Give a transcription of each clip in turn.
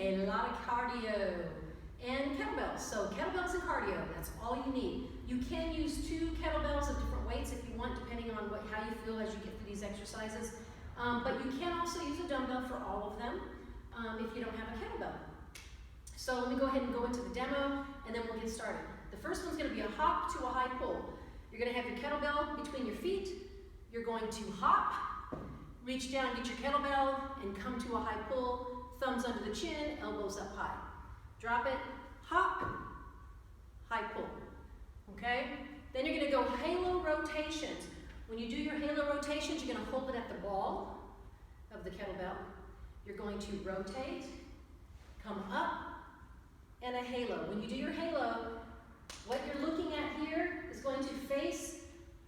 a lot of cardio. And kettlebells. So kettlebells and cardio, that's all you need. You can use 2 kettlebells of different weights if you want, depending on how you feel as you get through these exercises. But you can also use a dumbbell for all of them if you don't have a kettlebell. So let me go ahead and go into the demo, and then we'll get started. The first one's going to be a hop to a high pull. You're going to have your kettlebell between your feet. You're going to hop, reach down, get your kettlebell, and come to a high pull. Thumbs under the chin, elbows up high. Drop it, hop, high pull, okay? Then you're gonna go halo rotations. When you do your halo rotations, you're gonna hold it at the ball of the kettlebell. You're going to rotate, come up, and a halo. When you do your halo, what you're looking at here is going to face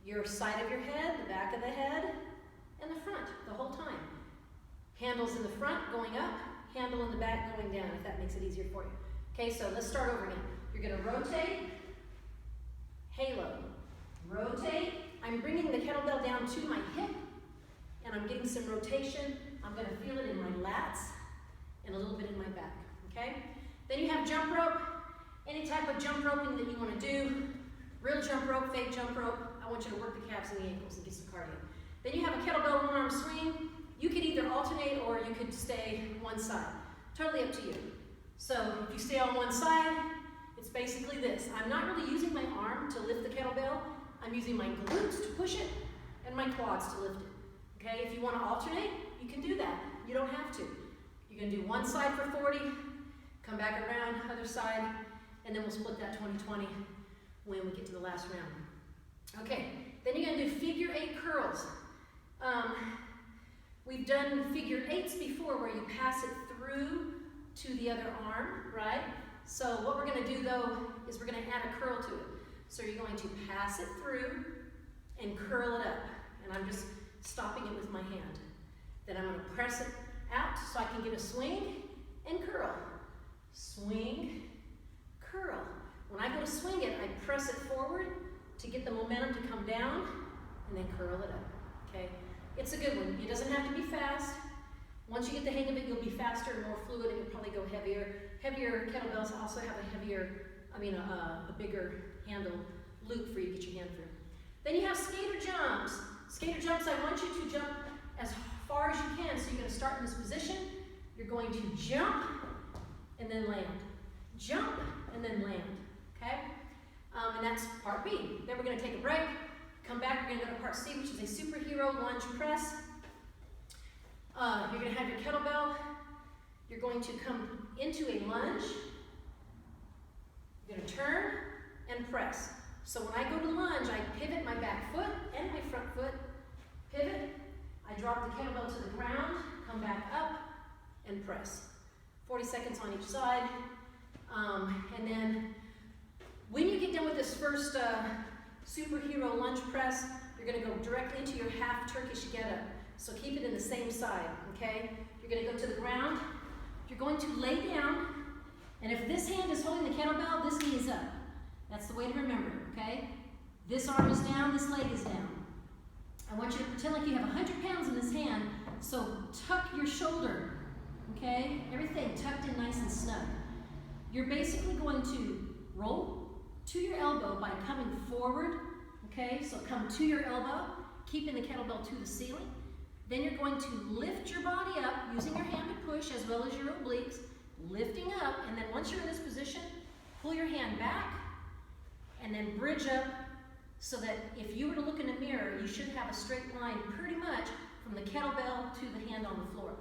your side of your head, the back of the head, and the front the whole time. Handles in the front going up, handle in the back going down, if that makes it easier for you. Okay, so let's start over again. You're going to rotate, halo, rotate. I'm bringing the kettlebell down to my hip, and I'm getting some rotation. I'm going to feel it in my lats and a little bit in my back, okay? Then you have jump rope, any type of jump roping that you want to do. Real jump rope, fake jump rope. I want you to work the calves and the ankles and get some cardio. Then you have a kettlebell one-arm swing. You could either alternate or you could stay one side. Totally up to you. So if you stay on one side, it's basically this. I'm not really using my arm to lift the kettlebell. I'm using my glutes to push it and my quads to lift it. Okay, if you want to alternate, you can do that. You don't have to. You're going to do one side for 40, come back around, other side, and then we'll split that 20-20 when we get to the last round. Okay, then you're going to do figure 8 curls. We've done figure 8s before where you pass it through to the other arm, right? So what we're going to do though is we're going to add a curl to it. So you're going to pass it through and curl it up. And I'm just stopping it with my hand. Then I'm going to press it out so I can get a swing and curl. Swing, curl. When I go to swing it, I press it forward to get the momentum to come down and then curl it up, okay? It's a good one. It doesn't have to be fast. Once you get the hang of it, you'll be faster and more fluid, and you'll probably go heavier. Heavier kettlebells also have a bigger handle loop for you to get your hand through. Then you have skater jumps. Skater jumps, I want you to jump as far as you can. So you're going to start in this position. You're going to jump and then land. Jump and then land, okay? And that's part B. Then we're going to take a break. Come back, we're going to go to part C, which is a superhero lunge press. You're going to have your kettlebell. You're going to come into a lunge. You're going to turn and press. So when I go to lunge, I pivot my back foot and my front foot. Pivot. I drop the kettlebell to the ground, come back up, and press. 40 seconds on each side. And then when you get done with this first superhero lunge press, you're going to go directly into your half Turkish get-up. So keep it in the same side, okay? You're going to go to the ground. You're going to lay down, and if this hand is holding the kettlebell, this knee is up. That's the way to remember, okay? This arm is down, this leg is down. I want you to pretend like you have 100 pounds in this hand, so tuck your shoulder, okay? Everything tucked in nice and snug. You're basically going to roll to your elbow by coming forward, okay? So come to your elbow, keeping the kettlebell to the ceiling. Then you're going to lift your body up using your hand to push as well as your obliques, lifting up, and then once you're in this position, pull your hand back and then bridge up so that if you were to look in a mirror, you should have a straight line pretty much from the kettlebell to the hand on the floor.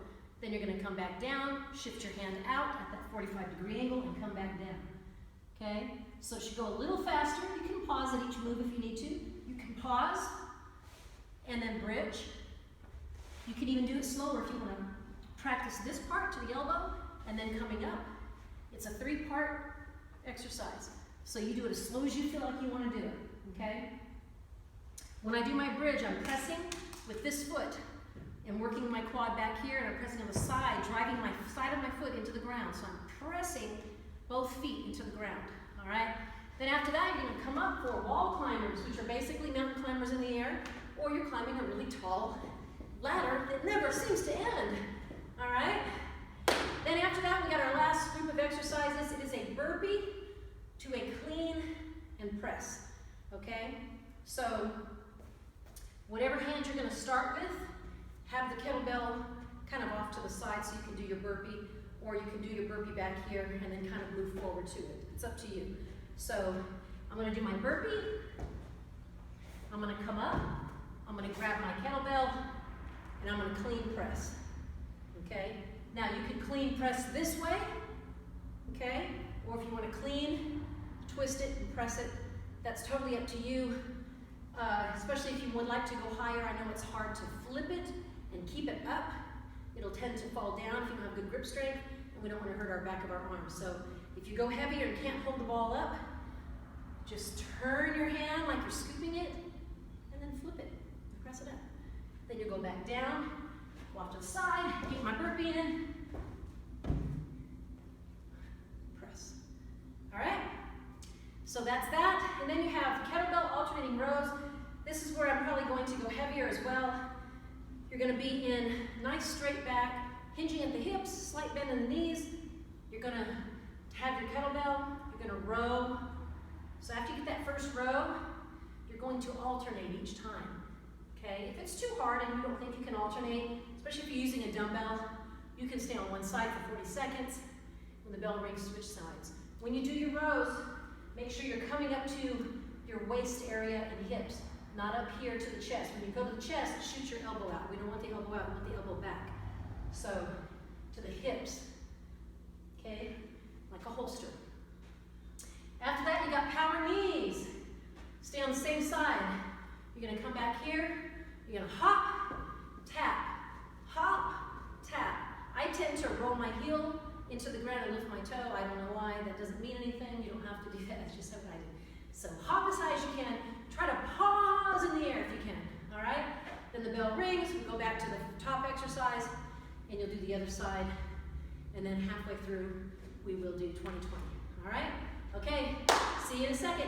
Then you're going to come back down, shift your hand out at that 45-degree angle and come back down. Okay? So it should go a little faster. You can pause at each move if you need to. You can pause and then bridge. You can even do it slower if you want to practice this part to the elbow and then coming up. It's a 3-part exercise. So you do it as slow as you feel like you want to do it, okay? When I do my bridge, I'm pressing with this foot and working my quad back here, and I'm pressing on the side, driving my side of my foot into the ground. So I'm pressing both feet into the ground, all right? Then after that, you're going to come up for wall climbers, which are basically mountain climbers in the air, or you're climbing a really tall ladder that never seems to end, all right? Then after that, we got our last of exercises. It is a burpee to a clean and press, okay? So whatever hand you're gonna start with, have the kettlebell kind of off to the side so you can do your burpee, or you can do your burpee back here and then kind of move forward to it. It's up to you. So I'm gonna do my burpee. I'm gonna come up, I'm gonna grab my kettlebell, and I'm gonna clean press, okay? Now you can clean press this way, okay? Or if you wanna clean, twist it and press it, that's totally up to you. Especially if you would like to go higher. I know it's hard to flip it and keep it up. It'll tend to fall down if you don't have good grip strength, and we don't wanna hurt our back of our arms. So if you go heavier and can't hold the ball up, just turn your hand like you're scooping it, and then flip it and press it up. Then you go back down, go off to the side, get my burpee in, press. All right? So that's that. And then you have kettlebell alternating rows. This is where I'm probably going to go heavier as well. You're going to be in nice straight back, hinging at the hips, slight bend in the knees. You're going to have your kettlebell, you're going to row. So after you get that first row, you're going to alternate each time, okay? If it's too hard and you don't think you can alternate, especially if you're using a dumbbell, you can stay on one side for 40 seconds. When the bell rings, switch sides. When you do your rows, make sure you're coming up to your waist area and hips, not up here to the chest. When you go to the chest, shoot your elbow out. We don't want the elbow out, we want the elbow back. So, to the hips, okay? Like a holster. After that, you got power knees. Stay on the same side. You're gonna come back here, you're gonna hop, tap. I tend to roll my heel into the ground and lift my toe. I don't know why, that doesn't mean anything. You don't have to do that, it's just what I do. So hop as high as you can. Try to pause in the air if you can, all right? Then the bell rings, we go back to the top exercise, and you'll do the other side. And then halfway through, we will do 20-20, all right? Okay, see you in a second.